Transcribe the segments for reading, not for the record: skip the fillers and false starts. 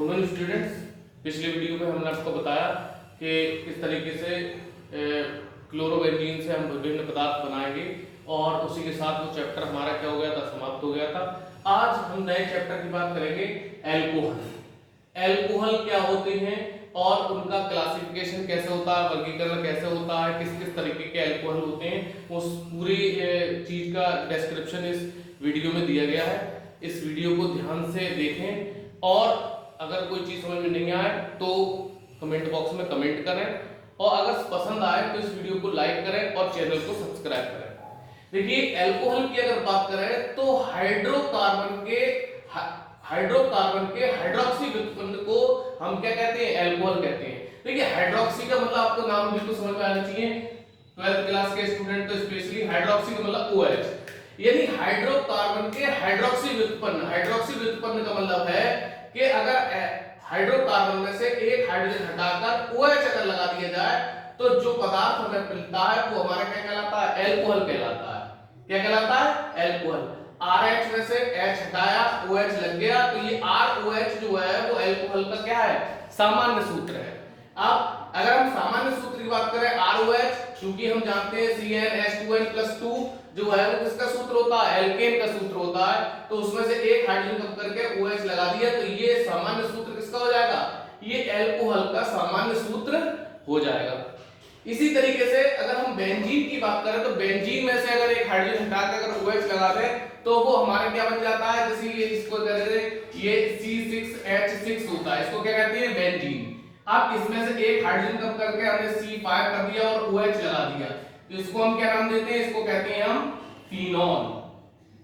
Good morning students. पिछले video में हमने आपको बताया कि किस तरीके से क्लोरोबेंजीन से हम विभिन्न पदार्थ बनाएंगे और उसी के साथ वो चैप्टर हमारा क्या हो गया था, समाप्त हो गया था। आज हम नए चैप्टर की बात करेंगे, एल्कोहल। एल्कोहल क्या होते हैं और उनका क्लासिफिकेशन कैसे होता है, वर्गीकरण कैसे होता है, किस किस तरीके के एल्कोहल होते हैं, उस पूरी चीज का डिस्क्रिप्शन इस वीडियो में दिया गया है। इस वीडियो को ध्यान से देखें और अगर कोई चीज समझ में नहीं आए तो कमेंट बॉक्स में कमेंट करें और अगर पसंद आए तो इस वीडियो को लाइक करें और चैनल को सब्सक्राइब करें। देखिए, एल्कोहल की अगर बात करें तो हाइड्रोकार्बन के हाइड्रोक्सी व्युत्पन्न को हम क्या कहते हैं, एल्कोहल कहते हैं। देखिए, हाइड्रोक्सी का मतलब आपको नाम बिल्कुल समझ में आना चाहिए, 12th क्लास के स्टूडेंट तो स्पेशली हाइड्रोक्सी का मतलब OH, यानी हाइड्रोकार्बन के हाइड्रोक्सी व्युत्पन्न। हाइड्रोक्सी व्युत्पन्न का मतलब है कि अगर हाइड्रोकार्बन में से एक हाइड्रोजन हटाकर OH अगर लगा दिया जाए तो जो पदार्थ हमें मिलता है वो हमारा क्या कहलाता है, एल्कोहल कहलाता है। क्या कहलाता है, एल्कोहल। RH में से H हटाया, OH लग गया, तो ये ROH जो है वो एल्कोहल का क्या है, सामान्य सूत्र है। अब अगर हम सामान्य सूत्र की बात करें, ROH, क्योंकि हम जानते हैं CnH2n+2 जो है वो किसका सूत्र होता है, एल्केन का सूत्र होता है, तो उसमें से एक हाइड्रोजन कम करके OH लगा दिया तो ये सामान्य सूत्र किसका हो जाएगा, ये एल्कोहल का सामान्य सूत्र हो जाएगा। इसी तरीके से अगर हम बेंजीन की बात करें तो बेंजीन में से अगर एक हाइड्रोजन हटा के अगर OH लगा दें तो वो हमारे क्या बन जाता है, जैसे ये इसको कहते हैं ये C6H6 होता है, इसको क्या कहते हैं, बेंजीन। अब इसमें से एक हाइड्रोजन कम करके हमने C5 कर दिया और OH लगा दिया, तो इसको हम क्या नाम देते हैं, इसको कहते हैं हम फिनॉल।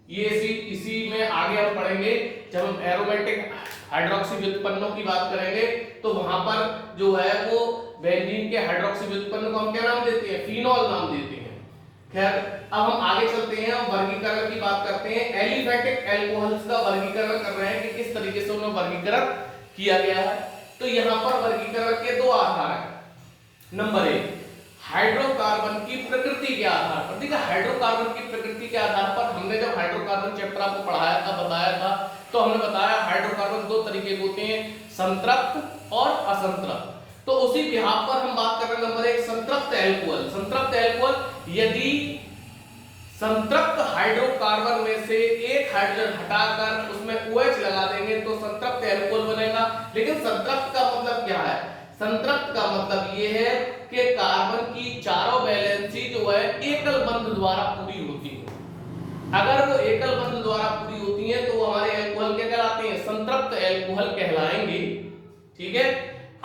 ये इसी में आगे हम पढ़ेंगे जब हम एरोमेटिक हाइड्रोक्सी व्युत्पन्नों की बात करेंगे तो वहां पर जो है वो बेंजीन के हाइड्रोक्सी व्युत्पन्न को हम क्या नाम देते हैं, फिनॉल नाम देते हैं। खैर, अब हम आगे चलते हैं, हम वर्गीकरण की बात करते हैं। एलिफैटिक एल्कोहल्स का वर्गीकरण कर रहे हैं कि किस तरीके से उन्हें वर्गीकरण किया गया है। तो यहाँ पर वर्गीकरण के दो आधार हैं। नंबर 1, हाइड्रोकार्बन की प्रकृति के आधार पर। देखिए, हाइड्रोकार्बन की प्रकृति के आधार पर हमने जब हाइड्रोकार्बन चैप्टर आपको पढ़ाया था, बताया था, तो हमने बताया हाइड्रोकार्बन दो तरीके के होते हैं, संतृप्त और असंतृप्त। तो उसी बिहाफ पर हम बात कर रहे हैं। नंबर 1, संतृप्त एल्कोहल। संतृप्त एल्कोहल, यदि संतृप्त हाइड्रोकार्बन में से एक हाइड्रोजन हटाकर उसमें OH लगा देंगे तो संतृप्त एल्कोहल बनेगा। लेकिन संतृप्त का मतलब क्या है, संतृप्त का मतलब ये है कि कार्बन की चारों वैलेंसी जो है एकल बंध द्वारा पूरी होती है। अगर वो एकल बंध द्वारा पूरी होती है तो वो हमारे एल्कोहल क्या कहलाते हैं, संतृप्त एल्कोहल कहलाएंगे। ठीक है।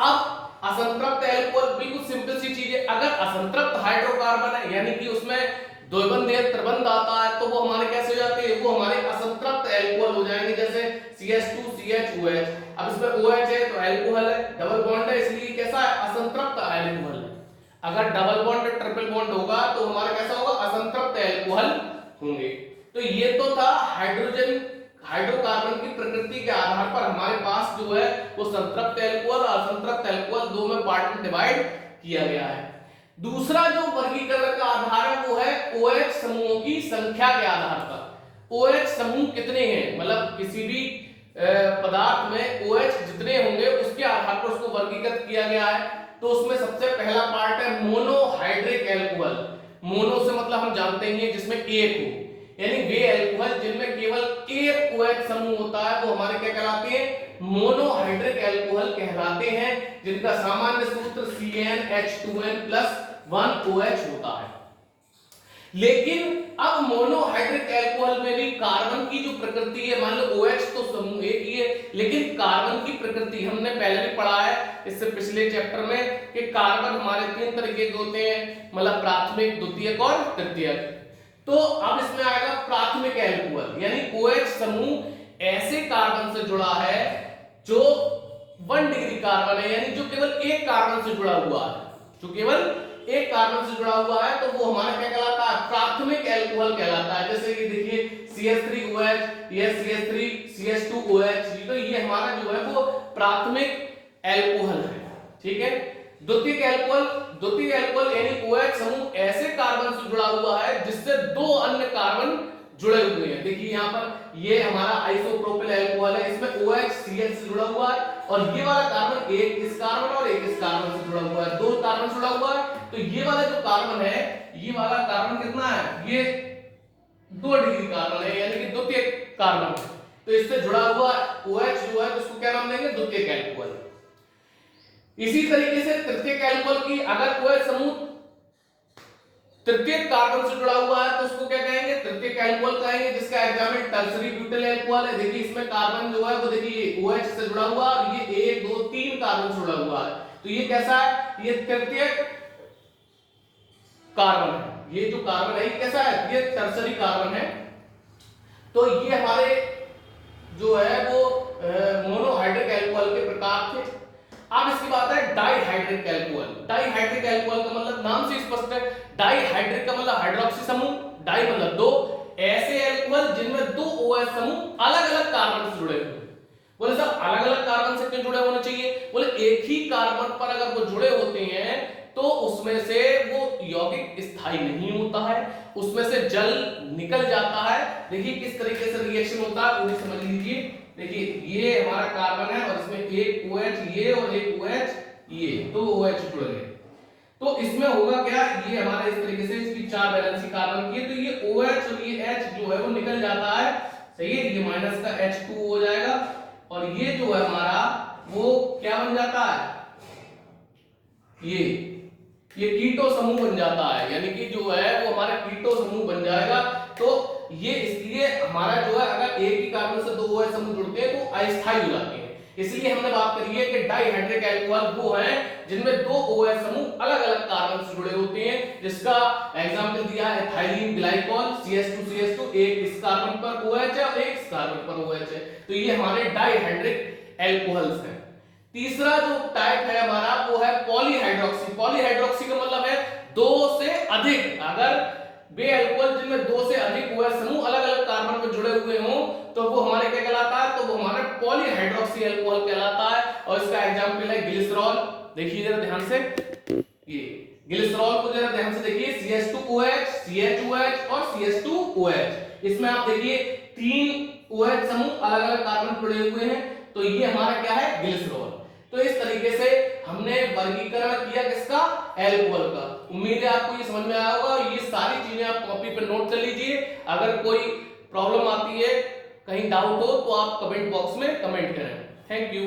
अब असंतृप्त एल्कोहल बिल्कुल सिंपल सी चीज है। अगर असंतृप्त हाइड्रोकार्बन है यानी कि उसमें द्विबंध या त्रिबंध आता है तो वो हमारे कैसे हो जाते हैं, वो हमारे असंतृप्त एल्कोहल हो जाएंगे। जैसे CH2CHOH, अब इसमें OH है तो एल्कोहल है, डबल बॉन्ड है इसलिए कैसा है, असंतृप्त एल्कोहल है। अगर डबल बॉन्ड ट्रिपल बॉन्ड होगा तो हमारा कैसा होगा, असंतृप्त एल्कोहल होंगे। तो ये तो था हाइड्रोकार्बन की प्रकृति के आधार पर हमारे पास जो है वो संतृप्त एल्कोहल और असंतृप्त एल्कोहल दो में पार्ट में डिवाइड किया गया है। दूसरा जो वर्गीकरण का आधार है वो है OH समूहों की संख्या के आधार पर। OH समूह कितने हैं, मतलब किसी भी पदार्थ में OH जितने होंगे उसके आधार पर उसको वर्गीकृत किया गया है। तो उसमें सबसे पहला पार्ट है मोनोहाइड्रिक एल्कोहल। मोनो से मतलब हम जानते हैं जिसमें एक हो, यानी वे एल्कोहल जिनमें केवल एक OH समूह होता है वो हमारे क्या कहलाते हैं, मोनोहाइड्रिक एल्कोहल कहलाते हैं, जिनका सामान्य सूत्र CnH2n+1 OH होता है। लेकिन अब मोनोहाइड्रिक एल्कोहल में भी कार्बन की जो प्रकृति है, मान लो OH तो समूह एक ही है, लेकिन कार्बन की प्रकृति हमने पहले भी पढ़ा है इससे पिछले चैप्टर में कि कार्बन हमारे 3 तरीके के होते हैं, मतलब प्राथमिक, द्वितीयक और तृतीयक। तो अब इसमें आएगा प्राथमिक एल्कोहल, यानी OH समूह ऐसे कार्बन से जुड़ा है जो 1 डिग्री कार्बन है, यानी जो केवल एक कार्बन से जुड़ा हुआ है, जो केवल एक कार्बन से जुड़ा हुआ है, तो वो हमारा क्या कहलाता है, प्राथमिक एल्कोहल कहलाता है। जैसे कि देखिए CH3OH, ये CH3CH2OH, तो ये हमारा जो है वो प्राथमिक एल्कोहल है। ठीक है। द्वितीयक एल्कोहल यानी OH समूह ऐसे कार्बन से जुड़ा हुआ है जिससे दो अन्य कार्बन जुड़े हुए हैं। देखिए यहाँ पर ये हमारा आइसोप्रोपिल अल्कोहल है, इसमें OH CH से जुड़ा हुआ है और ये वाला कार्बन एक इस कार्बन और एक इस कार्बन से जुड़ा हुआ है, दो कार्बन से जुड़ा हुआ है। तो ये वाला जो कार्बन है, ये वाला कार्बन कितना है, ये 2 डिग्री कार्बन है, यानी कि द्वितीयक कार्बन है। तो इससे जुड़ा हुआ OH जो है उसको क्या नाम देंगे, द्वितीयक एल्कोहल। इसी तरीके से तृतीयक एल्कोहल की अगर OH समूह तृतीयक कार्बन से जुड़ा हुआ है तो उसको क्या कहेंगे, तृतीयक एल्कोहल कहेंगे, जिसका एग्जाम्पल टर्सरी ब्यूटाइल अल्कोहल है। देखिए इसमें कार्बन जो है वो देखिए OH से जुड़ा हुआ और ये 1 2 3 कार्बन से जुड़ा हुआ है, तो ये कैसा है, ये तृतीयक कार्बन है। ये जो कार्बन है ये कैसा है, ये टर्सरी कार्बन है। तो ये हमारे जो है वो मोनोहाइड्रिक अल्कोहल के प्रकार थे। अब इसकी बात है डाइहाइड्रिक अल्कोहल। डाइहाइड्रिक अल्कोहल का मतलब नाम से स्पष्ट है, डाइहाइड्रिक का मतलब हाइड्रोक्सी समूह, डाई मतलब दो, ऐसे अल्कोहल जिनमें दो OH समूह अलग-अलग कार्बन से जुड़े हुए। बोले साहब अलग-अलग कार्बन से क्यों जुड़े होने चाहिए, बोले एक ही कार्बन पर अगर वो जुड़े होते हैं तो उसमें से वो यौगिक स्थायी नहीं होता है, उसमें से जल निकल जाता है। देखिए किस तरीके से रिएक्शन होता है वो भी समझ लीजिए। देखिए ये हमारा कार्बन है और इसमें एक OH ये और एक OH ये, दो OH जुड़ गए। तो इसमें होगा क्या, ये हमारे इस तरीके से इसकी 4 वैलेंसी कार्बन की है, तो ये OH और ये H जो है वो निकल जाता है, सही है। ये माइनस का H2 हो जाएगा और ये जो है हमारा वो क्या बन जाता है, ये कीटो समूह बन जाता है, यानी कि जो है वो हमारा कीटो समूह बन जाएगा। तो ये इसलिए हमारा जो है अगर एक ही कार्बन से दो OH समूह जुड़ते हैं तो अस्थायी हो जाते हैं। इसलिए हमने बात करी है कि डाइहाइड्रिक अल्कोहल वो है जिनमें दो OH समूह अलग-अलग कार्बन से जुड़े होते हैं, जिसका एग्जांपल दिया है एथिलीन ग्लाइकॉल CH2CH2, एक इस कार्बन पर OH है और एक इस कार्बन पर OH है। तो ये हमारे डाइहाइड्रिक अल्कोहल्स हैं। तीसरा जो टाइप है हमारा वो है पॉलीहाइड्रोक्सी। पॉलीहाइड्रोक्सी का मतलब है दो से अधिक, अगर वे अल्कोहल जिनमें दो से अधिक OH समूह अलग-अलग कार्बन पर जुड़े हुए हों तो वो हमारे क्या कहलाता है, तो वो हमारे पॉलीहाइड्रोक्सी अल्कोहल कहलाता है। और इसका एग्जांपल है ग्लिसरॉल। देखिए जरा ध्यान से, ये ग्लिसरॉल को जरा ध्यान से देखिए, CH2OH, CHOH और CH2OH। इसमें आप देखिए 3 OH समूह अलग-अलग कार्बन जुड़े हुए हैं, तो ये हमारा क्या है, ग्लिसरॉल। तो इस तरीके से हमने वर्गीकरण किया किसका, एल्कोहल का। उम्मीद है आपको ये समझ में आया होगा और ये सारी चीजें आप कॉपी पे नोट कर लीजिए। अगर कोई प्रॉब्लम आती है, कहीं डाउट हो तो आप कमेंट बॉक्स में कमेंट करें। Thank you.